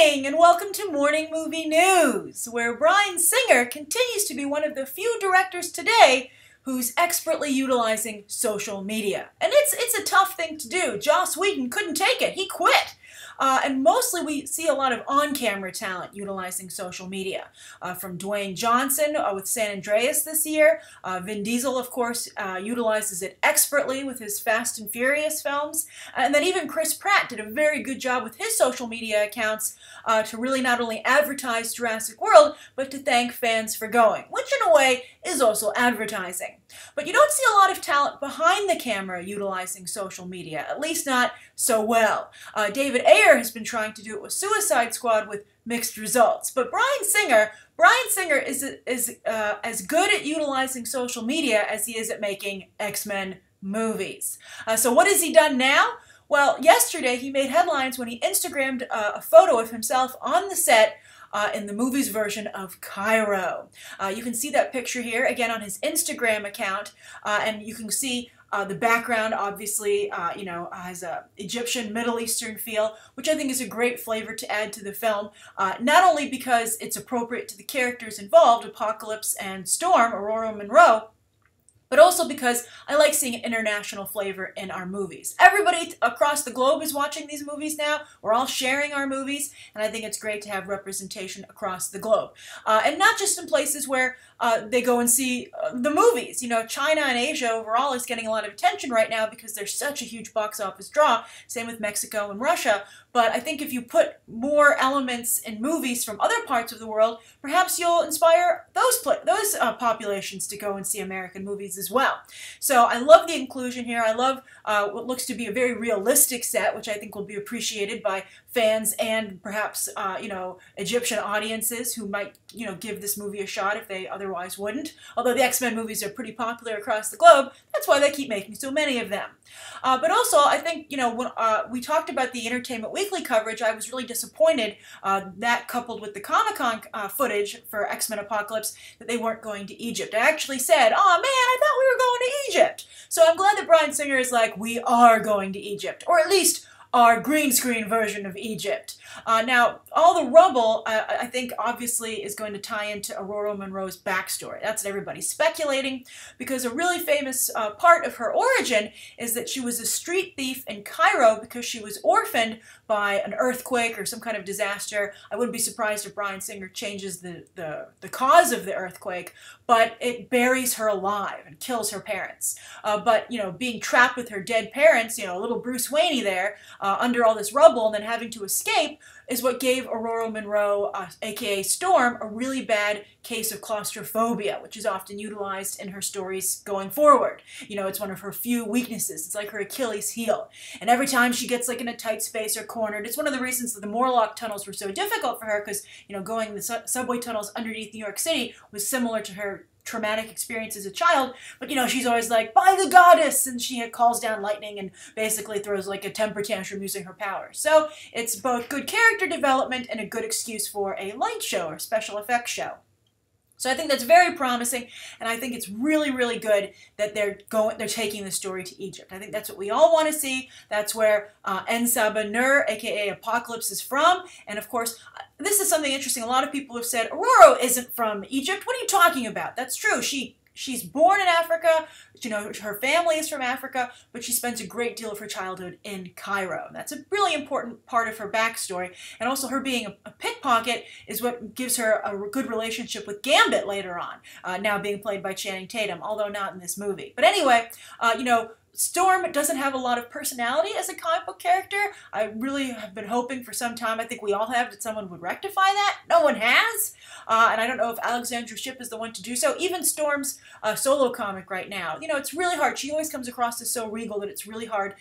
morning and welcome to Morning Movie News, where Bryan Singer continues to be one of the few directors today who's expertly utilizing social media. And it's a tough thing to do. Joss Whedon couldn't take it. He quit. And mostly we see a lot of on-camera talent utilizing social media. From Dwayne Johnson with San Andreas this year. Vin Diesel, of course, utilizes it expertly with his Fast and Furious films. And then even Chris Pratt did a very good job with his social media accounts to really not only advertise Jurassic World, but to thank fans for going, which in a way is also advertising. But you don't see a lot of talent behind the camera utilizing social media, at least not so well. David Ayer has been trying to do it with Suicide Squad with mixed results. But Bryan Singer is as good at utilizing social media as he is at making X-Men movies. So what has he done now? Well, yesterday he made headlines when he Instagrammed a photo of himself on the set in the movie's version of Cairo. You can see that picture here, again, on his Instagram account, and you can see the background, obviously, has a Egyptian, Middle Eastern feel, which I think is a great flavor to add to the film, not only because it's appropriate to the characters involved, Apocalypse and Storm, Aurora Monroe, but also because I like seeing an international flavor in our movies. Everybody across the globe is watching these movies now. We're all sharing our movies, and I think it's great to have representation across the globe. And not just in places where they go and see the movies. You know, China and Asia overall is getting a lot of attention right now because they're such a huge box office draw. Same with Mexico and Russia. But I think if you put more elements in movies from other parts of the world, perhaps you'll inspire those populations to go and see American movies as well. So I love the inclusion here. I love what looks to be a very realistic set, which I think will be appreciated by fans and perhaps, Egyptian audiences who might, give this movie a shot if they otherwise wouldn't. Although the X-Men movies are pretty popular across the globe, that's why they keep making so many of them. But also, I think, when we talked about the Entertainment Weekly coverage, I was really disappointed, that coupled with the Comic-Con footage for X-Men Apocalypse, that they weren't going to Egypt. I actually said, oh man, I thought we were going to Egypt. So I'm glad that Bryan Singer is like, we are going to Egypt, or at least our green screen version of Egypt. Now, all the rubble, I think, obviously is going to tie into Aurora Monroe's backstory. That's what everybody's speculating, because a really famous part of her origin is that she was a street thief in Cairo because she was orphaned by an earthquake or some kind of disaster. I wouldn't be surprised if Bryan Singer changes the cause of the earthquake, but it buries her alive and kills her parents. But, being trapped with her dead parents, little Bruce Wayne there, under all this rubble and then having to escape is what gave Aurora Monroe, aka Storm, a really bad case of claustrophobia, which is often utilized in her stories going forward. It's one of her few weaknesses. It's like her Achilles heel. And every time she gets in a tight space or cornered, it's one of the reasons that the Morlock tunnels were so difficult for her, because, going the subway tunnels underneath New York City was similar to her traumatic experience as a child, but she's always like, by the goddess, and she calls down lightning and basically throws a temper tantrum using her powers. So it's both good character development and a good excuse for a light show or special effects show. So I think that's very promising, and I think it's really, really good that they're taking the story to Egypt. I think that's what we all want to see. That's where Ensaba Nur, aka Apocalypse, is from. And of course, this is something interesting. A lot of people have said, Aurora isn't from Egypt. What are you talking about? That's true. She's born in Africa, her family is from Africa, but she spends a great deal of her childhood in Cairo. That's a really important part of her backstory, and also her being a pickpocket is what gives her a good relationship with Gambit later on, now being played by Channing Tatum, although not in this movie. But anyway, Storm doesn't have a lot of personality as a comic book character. I really have been hoping for some time, I think we all have, that someone would rectify that. No one has. And I don't know if Alexandra Shipp is the one to do so. Even Storm's solo comic right now, it's really hard. She always comes across as so regal that it's really hard.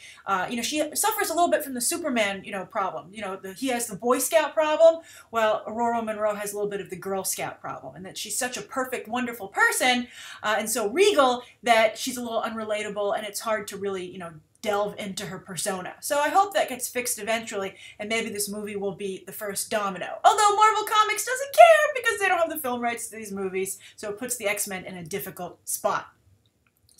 She suffers a little bit from the Superman, problem. He has the Boy Scout problem. Well, Aurora Monroe has a little bit of the Girl Scout problem, and that she's such a perfect, wonderful person, and so regal that she's a little unrelatable, and it's hard to really, delve into her persona. So I hope that gets fixed eventually, and maybe this movie will be the first domino. Although Marvel Comics doesn't care because they don't have the film rights to these movies, so it puts the X-Men in a difficult spot.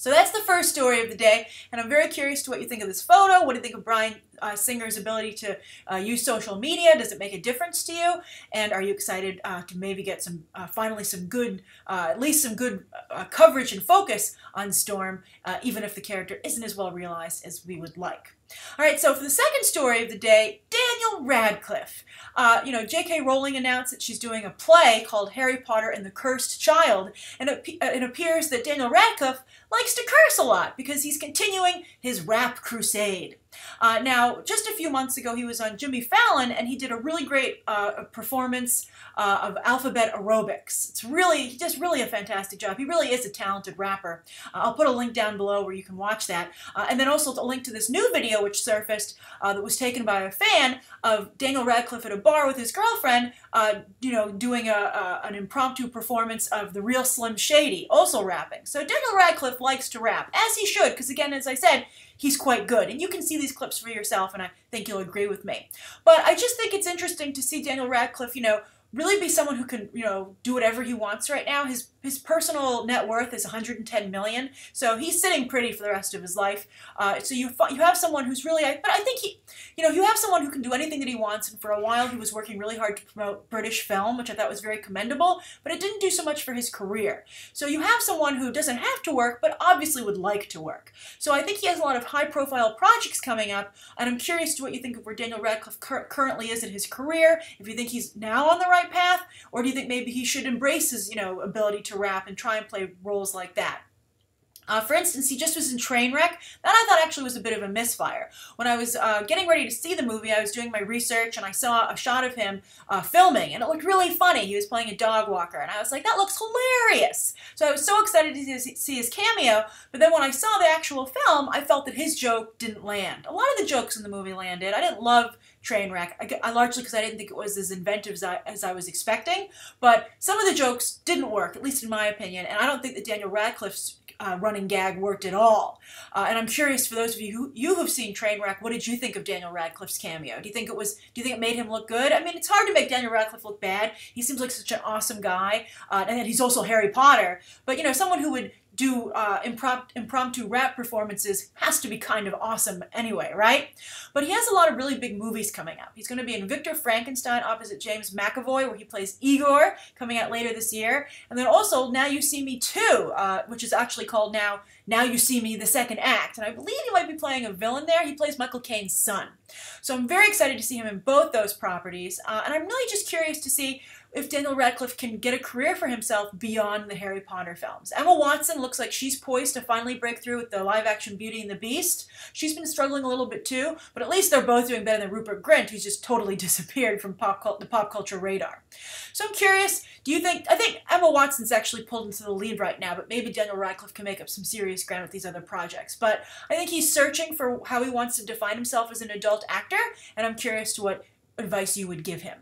So that's the first story of the day, and I'm very curious to what you think of this photo. What do you think of Bryan Singer's ability to use social media? Does it make a difference to you? And are you excited to maybe get some, finally some good, at least some good coverage and focus on Storm, even if the character isn't as well realized as we would like? All right, so for the second story of the day, Daniel Radcliffe. J.K. Rowling announced that she's doing a play called Harry Potter and the Cursed Child, and it appears that Daniel Radcliffe likes to curse a lot because he's continuing his rap crusade. Now, just a few months ago, he was on Jimmy Fallon, and he did a really great performance of alphabet aerobics. He does really a fantastic job. He really is a talented rapper. I'll put a link down below where you can watch that. And then also a link to this new video which surfaced that was taken by a fan of Daniel Radcliffe at a bar with his girlfriend, doing an impromptu performance of The Real Slim Shady, also rapping. So Daniel Radcliffe likes to rap, as he should, because again, as I said, he's quite good. And you can see these clips for yourself, and I think you'll agree with me. But I just think it's interesting to see Daniel Radcliffe, really be someone who can, do whatever he wants right now. His personal net worth is $110 million, so he's sitting pretty for the rest of his life. So you have someone who's really, but I think you have someone who can do anything that he wants. And for a while, he was working really hard to promote British film, which I thought was very commendable. But it didn't do so much for his career. So you have someone who doesn't have to work, but obviously would like to work. So I think he has a lot of high-profile projects coming up, and I'm curious to what you think of where Daniel Radcliffe currently is in his career. If you think he's now on the right path, or do you think maybe he should embrace his, ability to rap and try and play roles like that? For instance, he just was in Trainwreck. That I thought actually was a bit of a misfire. When I was getting ready to see the movie, I was doing my research and I saw a shot of him filming, and it looked really funny. He was playing a dog walker, and I was like, that looks hilarious! So I was so excited to see his cameo, but then when I saw the actual film, I felt that his joke didn't land. A lot of the jokes in the movie landed. I didn't love Trainwreck, largely because I didn't think it was as inventive as I was expecting, but some of the jokes didn't work, at least in my opinion, and I don't think that Daniel Radcliffe's running gag worked at all. And I'm curious, for those of you who've seen Trainwreck, what did you think of Daniel Radcliffe's cameo? Do you think it made him look good? I mean, it's hard to make Daniel Radcliffe look bad. He seems like such an awesome guy, and he's also Harry Potter. But someone who would do impromptu rap performances has to be kind of awesome anyway, right? But he has a lot of really big movies coming up. He's going to be in Victor Frankenstein opposite James McAvoy, where he plays Igor, coming out later this year. And then also Now You See Me 2, which is actually called Now You See Me, the second act. And I believe he might be playing a villain there. He plays Michael Caine's son. So I'm very excited to see him in both those properties. And I'm really just curious to see if Daniel Radcliffe can get a career for himself beyond the Harry Potter films. Emma Watson looks like she's poised to finally break through with the live-action Beauty and the Beast. She's been struggling a little bit too, but at least they're both doing better than Rupert Grint, who's just totally disappeared from the pop culture radar. So I'm curious, I think Emma Watson's actually pulled into the lead right now, but maybe Daniel Radcliffe can make up some serious ground with these other projects. But I think he's searching for how he wants to define himself as an adult actor, and I'm curious to what advice you would give him.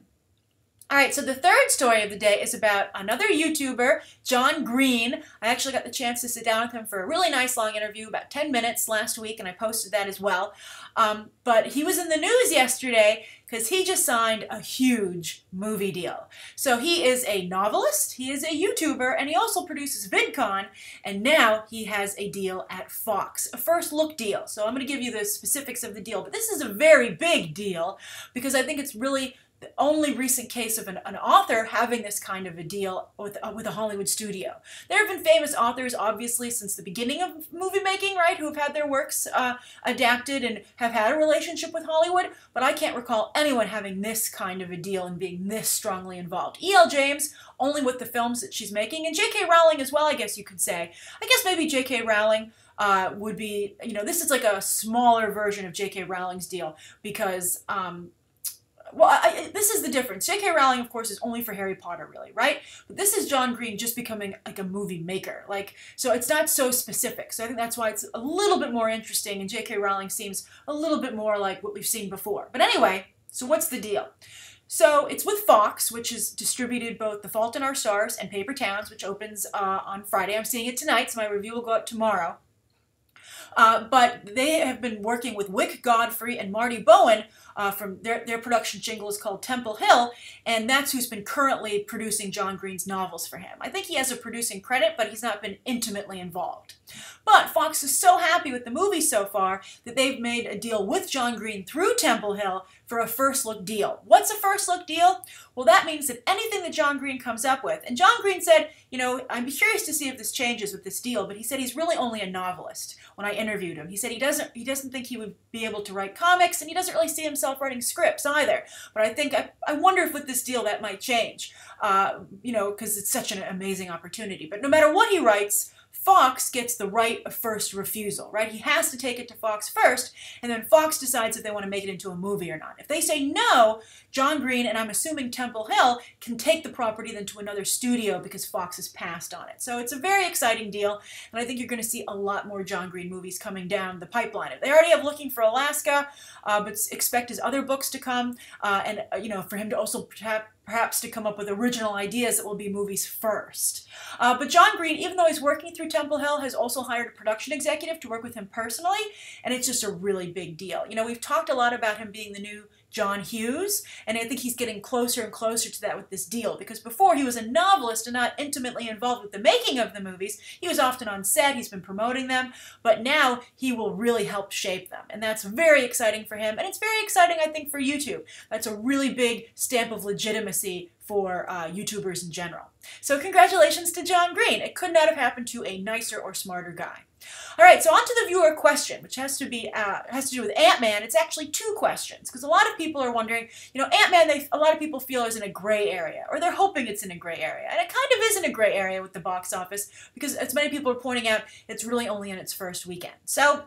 All right, so the third story of the day is about another YouTuber, John Green. I actually got the chance to sit down with him for a really nice long interview, about 10 minutes last week, and I posted that as well. But he was in the news yesterday because he just signed a huge movie deal. So he is a novelist, he is a YouTuber, and he also produces VidCon, and now he has a deal at Fox, a first look deal. So I'm going to give you the specifics of the deal, but this is a very big deal because I think it's really the only recent case of an author having this kind of a deal with a Hollywood studio. There have been famous authors, obviously, since the beginning of movie making, right, who have had their works adapted and have had a relationship with Hollywood, but I can't recall anyone having this kind of a deal and being this strongly involved. E.L. James, only with the films that she's making, and J.K. Rowling as well, I guess you could say. I guess maybe J.K. Rowling would be, this is like a smaller version of J.K. Rowling's deal because this is the difference. J.K. Rowling, of course, is only for Harry Potter, really, right? But this is John Green just becoming like a movie maker. So it's not so specific. So I think that's why it's a little bit more interesting, and J.K. Rowling seems a little bit more like what we've seen before. But anyway, so what's the deal? So it's with Fox, which has distributed both The Fault in Our Stars and Paper Towns, which opens on Friday. I'm seeing it tonight, so my review will go out tomorrow. But they have been working with Wick Godfrey and Marty Bowen from their production shingle is called Temple Hill, and that's who's been currently producing John Green's novels for him. I think he has a producing credit, but he's not been intimately involved. But Fox is so happy with the movie so far that they've made a deal with John Green through Temple Hill for a first look deal. What's a first look deal? Well, that means that anything that John Green comes up with, and John Green said, you know, I'm curious to see if this changes with this deal, but he said he's really only a novelist when I interviewed him. He said he doesn't think he would be able to write comics, and he doesn't really see himself writing scripts either. But I wonder if with this deal that might change, you know, because it's such an amazing opportunity. But no matter what he writes, Fox gets the right of first refusal, right? He has to take it to Fox first, and then Fox decides if they want to make it into a movie or not. If they say no, John Green, and I'm assuming Temple Hill, can take the property then to another studio because Fox has passed on it. So it's a very exciting deal, and I think you're going to see a lot more John Green movies coming down the pipeline. They already have Looking for Alaska, but expect his other books to come, and you know, for him to also perhaps to come up with original ideas that will be movies first. But John Green, even though he's working through Temple Hill, has also hired a production executive to work with him personally, and it's just a really big deal. You know, we've talked a lot about him being the new John Hughes, and I think he's getting closer and closer to that with this deal, because before he was a novelist and not intimately involved with the making of the movies. He was often on set, he's been promoting them, but now he will really help shape them, and that's very exciting for him, and it's very exciting, I think, for YouTube. That's a really big stamp of legitimacy for YouTubers in general. So congratulations to John Green. It could not have happened to a nicer or smarter guy. All right, so on to the viewer question, which has to do with Ant-Man. It's actually two questions, because a lot of people are wondering, you know, Ant-Man, a lot of people feel is in a gray area, or they're hoping it's in a gray area. And it kind of is in a gray area with the box office, because as many people are pointing out, it's really only in its first weekend. So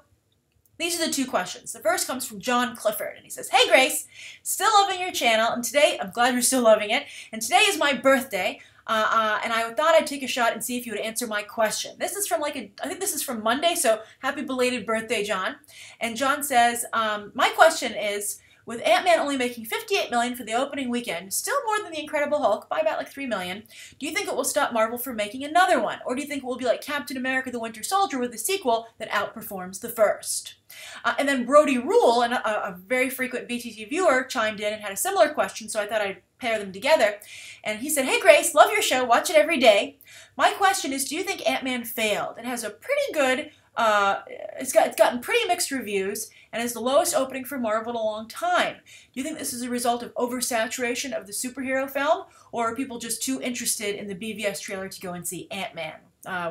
these are the two questions. The first comes from John Clifford, and he says, "Hey Grace, still loving your channel, and today, I'm glad you're still loving it, and today is my birthday, and I thought I'd take a shot and see if you would answer my question." This is from I think this is from Monday, so happy belated birthday, John. And John says, my question is, with Ant-Man only making $58 million for the opening weekend, still more than The Incredible Hulk, by about like $3 million, do you think it will stop Marvel from making another one? Or do you think it will be like Captain America the Winter Soldier with a sequel that outperforms the first? And then Brody Rule, a very frequent BTT viewer, chimed in and had a similar question, so I thought I'd pair them together. And he said, "Hey Grace, love your show, watch it every day. My question is, do you think Ant-Man failed? It has a pretty good, it's gotten pretty mixed reviews, and is the lowest opening for Marvel in a long time. Do you think this is a result of oversaturation of the superhero film, or are people just too interested in the BVS trailer to go and see Ant-Man?"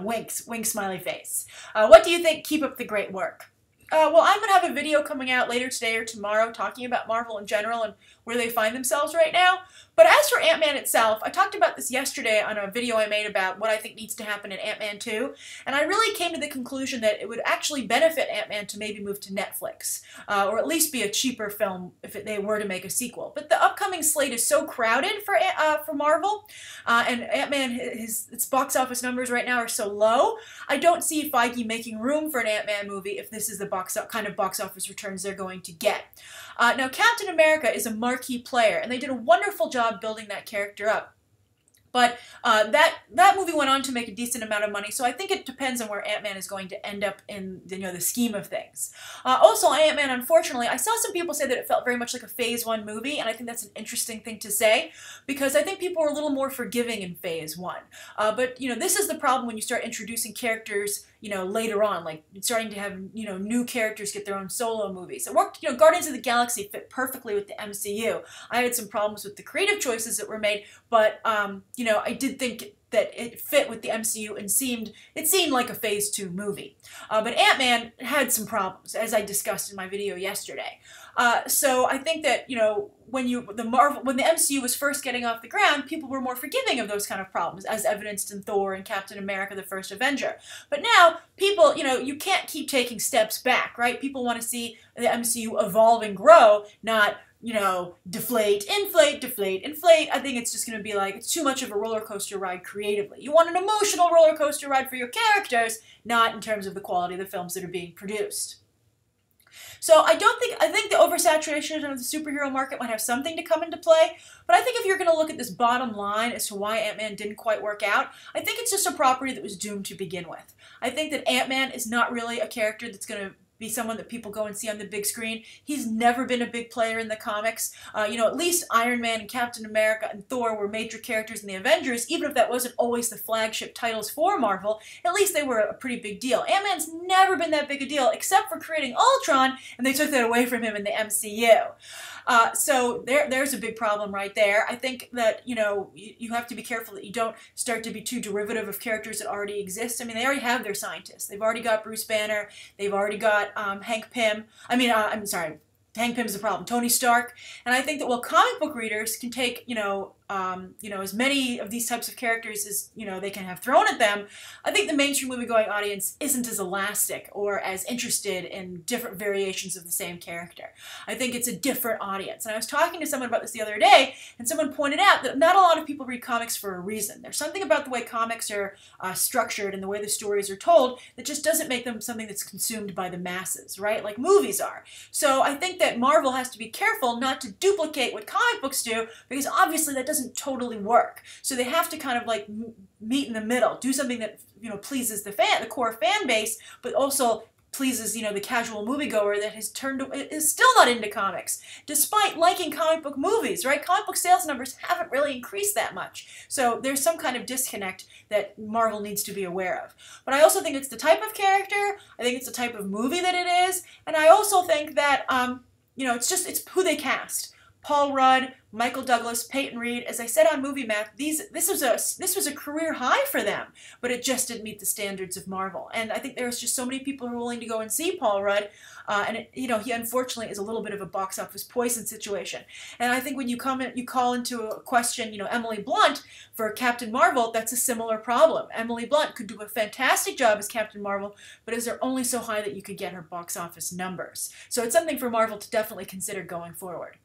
Wink smiley face. What do you think? Keep up the great work. Well, I'm going to have a video coming out later today or tomorrow talking about Marvel in general and where they find themselves right now. But as for Ant-Man itself, I talked about this yesterday on a video I made about what I think needs to happen in Ant-Man 2, and I really came to the conclusion that it would actually benefit Ant-Man to maybe move to Netflix, or at least be a cheaper film if they were to make a sequel. But the upcoming slate is so crowded for Marvel, and Ant-Man, its box office numbers right now are so low, I don't see Feige making room for an Ant-Man movie if this is the kind of box office returns they're going to get. Now, Captain America is a marquee player, and they did a wonderful job building that character up. But that movie went on to make a decent amount of money, so I think it depends on where Ant-Man is going to end up in the scheme of things. Also, Ant-Man, unfortunately, I saw some people say that it felt very much like a Phase 1 movie, and I think that's an interesting thing to say, because I think people were a little more forgiving in Phase 1. But, this is the problem when you start introducing characters later on, like starting to have, new characters get their own solo movies. It worked, Guardians of the Galaxy fit perfectly with the MCU. I had some problems with the creative choices that were made, but, I did think that it fit with the MCU and it seemed like a Phase 2 movie. But Ant-Man had some problems, as I discussed in my video yesterday. So I think that, when the MCU was first getting off the ground, people were more forgiving of those kind of problems, as evidenced in Thor and Captain America, the First Avenger. But now, people, you can't keep taking steps back, right? People want to see the MCU evolve and grow, not deflate, inflate, deflate, inflate. I think it's just going to be like, it's too much of a roller coaster ride creatively. You want an emotional roller coaster ride for your characters, not in terms of the quality of the films that are being produced. So I think the oversaturation of the superhero market might have something to come into play, but I think if you're going to look at this bottom line as to why Ant-Man didn't quite work out, I think it's just a property that was doomed to begin with. I think that Ant-Man is not really a character that's going to be someone that people go and see on the big screen. He's never been a big player in the comics. You know, at least Iron Man and Captain America and Thor were major characters in the Avengers, even if that wasn't always the flagship titles for Marvel. At least they were a pretty big deal. Ant-Man's never been that big a deal, except for creating Ultron, and they took that away from him in the MCU. So there's a big problem right there. I think that, you know, you have to be careful that you don't start to be too derivative of characters that already exist. I mean, they already have their scientists. They've already got Bruce Banner. They've already got Hank Pym. I'm sorry, Hank Pym's the problem. Tony Stark. And I think that while comic book readers can take, you know, as many of these types of characters as, you know, they can have thrown at them, I think the mainstream movie-going audience isn't as elastic or as interested in different variations of the same character. I think it's a different audience. And I was talking to someone about this the other day, and someone pointed out that not a lot of people read comics for a reason. There's something about the way comics are structured and the way the stories are told that just doesn't make them something that's consumed by the masses, right? Like movies are. So I think that Marvel has to be careful not to duplicate what comic books do, because obviously that doesn't totally work. So they have to kind of like meet in the middle, do something that, you know, pleases the core fan base, but also pleases, you know, the casual moviegoer that is still not into comics, despite liking comic book movies, right? Comic book sales numbers haven't really increased that much. So there's some kind of disconnect that Marvel needs to be aware of. But I also think it's the type of character, I think it's the type of movie that it is, and I also think that, you know, it's who they cast. Paul Rudd, Michael Douglas, Peyton Reed, as I said on Movie Math, this was a career high for them, but it just didn't meet the standards of Marvel. And I think there's just so many people who are willing to go and see Paul Rudd, you know, he unfortunately is a little bit of a box office poison situation. And I think when you call into a question, you know, Emily Blunt for Captain Marvel, that's a similar problem. Emily Blunt could do a fantastic job as Captain Marvel, but is there only so high that you could get her box office numbers? So it's something for Marvel to definitely consider going forward.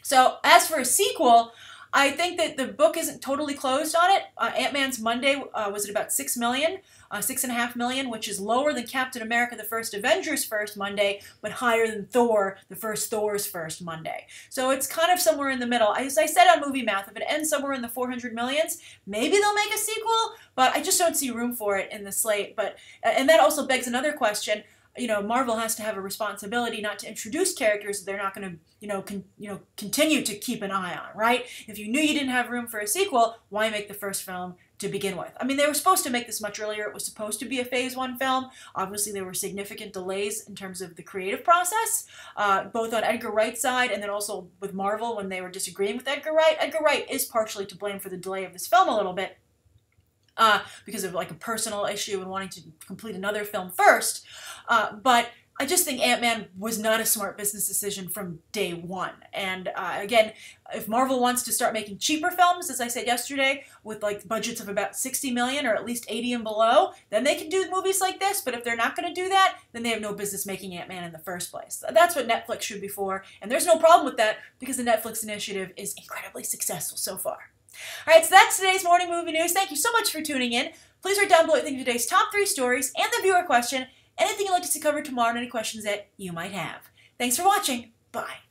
So as for a sequel, I think that the book isn't totally closed on it. Ant-Man's Monday was at about $6.5 million, which is lower than Captain America the First Avengers' first Monday, but higher than Thor, the first Thor's first Monday. So it's kind of somewhere in the middle. As I said on Movie Math, if it ends somewhere in the 400 millions, maybe they'll make a sequel, but I just don't see room for it in the slate. And that also begs another question. You know, Marvel has to have a responsibility not to introduce characters that they're not going to, continue to keep an eye on, right? If you knew you didn't have room for a sequel, why make the first film to begin with? I mean, they were supposed to make this much earlier. It was supposed to be a Phase 1 film. Obviously, there were significant delays in terms of the creative process, both on Edgar Wright's side and then also with Marvel when they were disagreeing with Edgar Wright. Edgar Wright is partially to blame for the delay of this film a little bit. Because of like a personal issue and wanting to complete another film first. But I just think Ant-Man was not a smart business decision from day one. And again, if Marvel wants to start making cheaper films, as I said yesterday, with like budgets of about 60 million or at least 80 and below, then they can do movies like this. But if they're not going to do that, then they have no business making Ant-Man in the first place. That's what Netflix should be for. And there's no problem with that because the Netflix initiative is incredibly successful so far. All right, so that's today's morning movie news. Thank you so much for tuning in. Please write down below what you think of today's top 3 stories and the viewer question, anything you'd like to see covered tomorrow, and any questions that you might have. Thanks for watching. Bye.